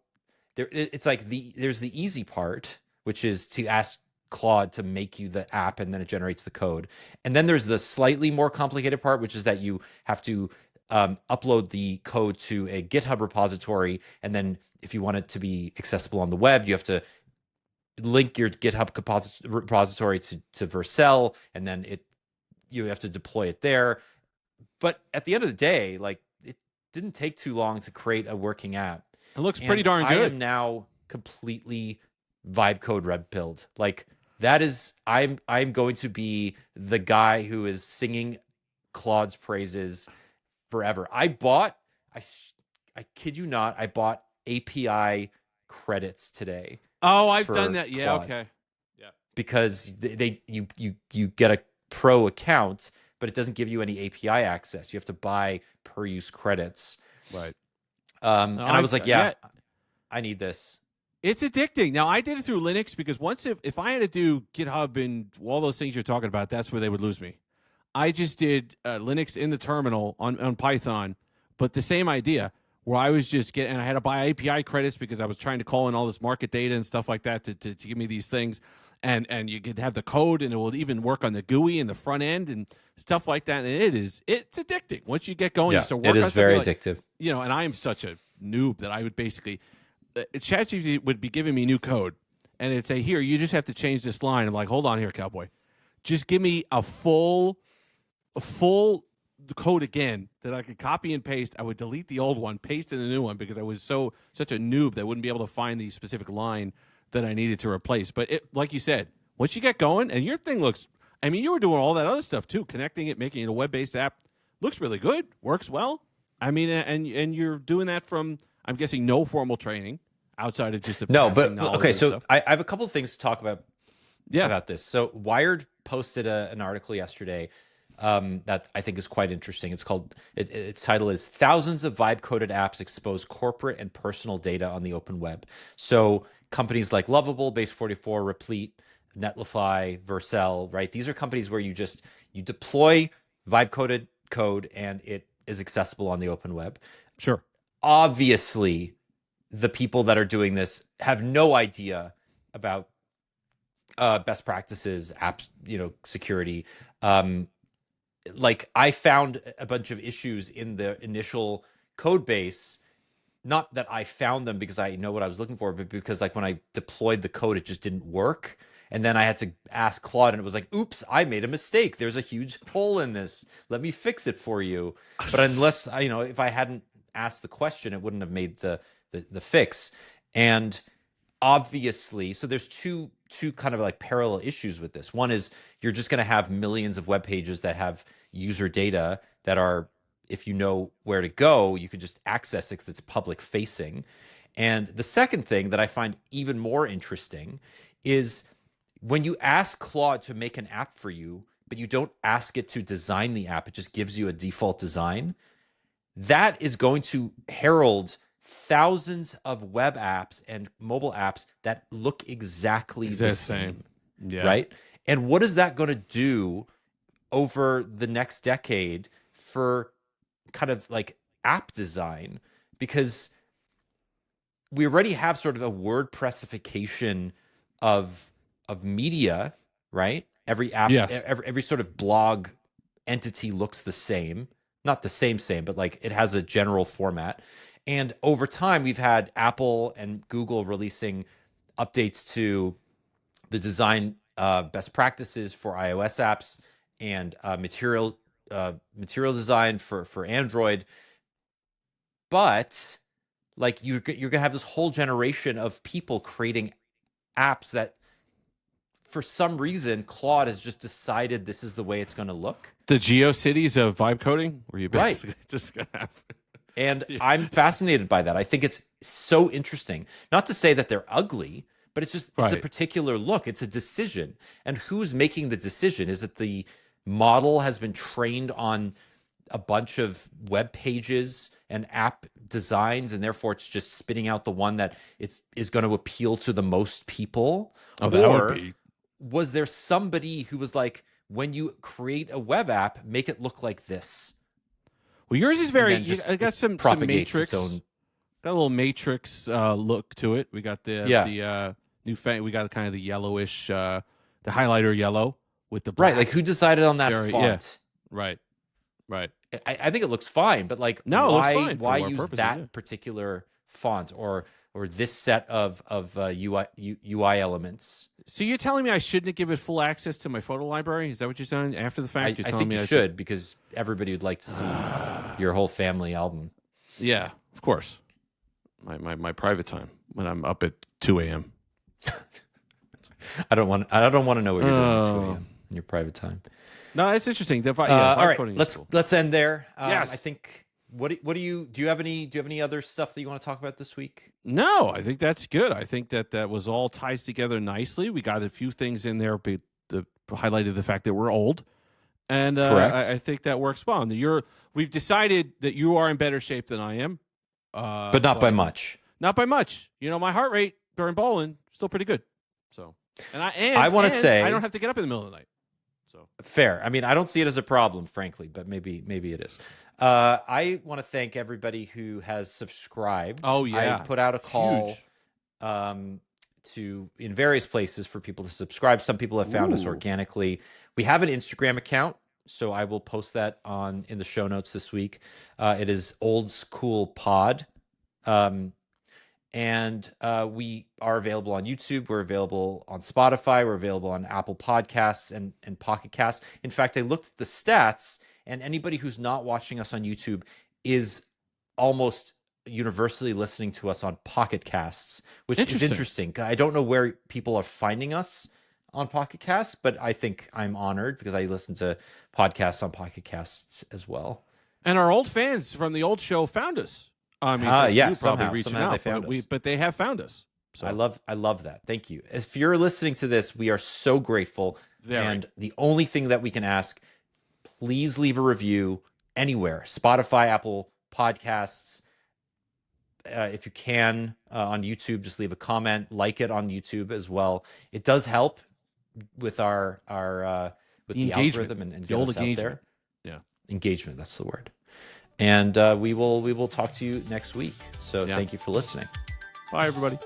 it's like there's the easy part, which is to ask Claude to make you the app and then it generates the code. And then there's the slightly more complicated part, which is that you have to upload the code to a GitHub repository. And then if you want it to be accessible on the web, you have to link your GitHub repository to Vercel, and then you have to deploy it there. But at the end of the day, like, it didn't take too long to create a working app. It looks pretty darn good. I am now completely vibe code red pilled. Like, that is, I'm going to be the guy who is singing Claude's praises forever. I kid you not, I bought API credits today. Oh, I've done that. Yeah, Claude. okay. Yeah. Because you get a pro account, but it doesn't give you any API access. You have to buy per use credits. Right. And I was like, I need this. It's addicting. Now, I did it through Linux because if I had to do GitHub and all those things you're talking about, that's where they would lose me. I just did Linux in the terminal on Python, but the same idea where I was just and I had to buy API credits because I was trying to call in all this market data and stuff like that to give me these things. And you could have the code and it will even work on the GUI and the front end and stuff like that. And it's addicting. Once you get going, you start working. It is very addictive. And I am such a noob that I would basically ChatGPT would be giving me new code and it'd say, here, you just have to change this line. I'm like, hold on here, cowboy. Just give me a full code again that I could copy and paste. I would delete the old one, paste in the new one because I was such a noob that I wouldn't be able to find the specific line that I needed to replace. But like you said, once you get going and your thing looks, I mean, you were doing all that other stuff too, connecting it, making it a web-based app, looks really good, works well. I mean, and you're doing that from, I'm guessing, no formal training outside of just a okay. So I have a couple of things to talk about. About this. So Wired posted an article yesterday that I think is quite interesting. Its title is "Thousands of Vibe-Coded Apps Expose Corporate and Personal Data on the Open Web." So companies like Lovable, Base44, Replete, Netlify, Vercel, right? These are companies where you deploy vibe-coded code and it is accessible on the open web. Sure. Obviously, the people that are doing this have no idea about best practices, apps, security. Like I found a bunch of issues in the initial code base. Not that I found them because I know what I was looking for, but because like when I deployed the code, it just didn't work. And then I had to ask Claude, and it was like, oops, I made a mistake. There's a huge hole in this. Let me fix it for you. But unless, if I hadn't asked the question, it wouldn't have made the fix. And obviously, so there's two kind of like parallel issues with this. One is you're just going to have millions of web pages that have user data that are, if you know where to go, you could just access it because it's public facing. And the second thing that I find even more interesting is when you ask Claude to make an app for you, but you don't ask it to design the app, it just gives you a default design. That is going to herald thousands of web apps and mobile apps that look exactly the same. Yeah. Right? And what is that going to do over the next decade for kind of like app design? Because we already have sort of a WordPressification of media, right? Every app, Yes. every sort of blog entity looks the same. Not the same, but like it has a general format. And over time, we've had Apple and Google releasing updates to the design best practices for iOS apps and material design for Android. But like you're gonna have this whole generation of people creating apps that, for some reason, Claude has just decided this is the way it's going to look. The GeoCities of vibe coding, where you basically just gonna have. And I'm fascinated by that. I think it's so interesting. Not to say that they're ugly, but it's just it's a particular look. It's a decision. And who's making the decision? Is it the model has been trained on a bunch of web pages and app designs, and therefore it's just spitting out the one that is going to appeal to the most people? Oh, that would be. Was there somebody who was like, when you create a web app, make it look like this? Well, yours is very. I got some matrix. Got a little matrix look to it. We got the new. We got kind of the yellowish, the highlighter yellow with the black. Right. Like who decided on that font? Yeah. Right. I think it looks fine, but like, why use that particular font or this set of UI elements? So you're telling me I shouldn't give it full access to my photo library? Is that what you're saying? After the fact, you're telling me you should, because everybody would like to see your whole family album. Yeah, of course. My private time when I'm up at 2 a.m. I don't want to know what you're doing at 2 a.m. in your private time. No, it's interesting. All right, let's end there. Yes. I think. What do you have any other stuff that you want to talk about this week? No, I think that's good. I think that was all ties together nicely. We got a few things in there that highlighted the fact that we're old, and I think that works well. We've decided that you are in better shape than I am, but not by much. Not by much. My heart rate during bowling still pretty good. So, I want to say I don't have to get up in the middle of the night. So fair. I mean, I don't see it as a problem, frankly, but maybe it is. I want to thank everybody who has subscribed. Oh yeah, I put out a call to in various places for people to subscribe. Some people have found us organically. We have an Instagram account, so I will post that in the show notes this week. It is OldsCoolPod. And we are available on YouTube. We're available on Spotify. We're available on Apple Podcasts and Pocket Casts. In fact, I looked at the stats, and anybody who's not watching us on YouTube is almost universally listening to us on Pocket Casts, which is interesting. I don't know where people are finding us on Pocket Casts, but I think I'm honored because I listen to podcasts on Pocket Casts as well. And our old fans from the old show found us. I mean, yeah, probably reaching out, they found us. But they have found us. So I love that. Thank you. If you're listening to this, we are so grateful. Very. And the only thing that we can ask, please leave a review anywhere. Spotify, Apple Podcasts. If you can, on YouTube, just leave a comment, like it on YouTube as well. It does help with our with the algorithm and get us out there. Yeah, engagement. That's the word. And we will talk to you next week. So thank you for listening. Bye, everybody.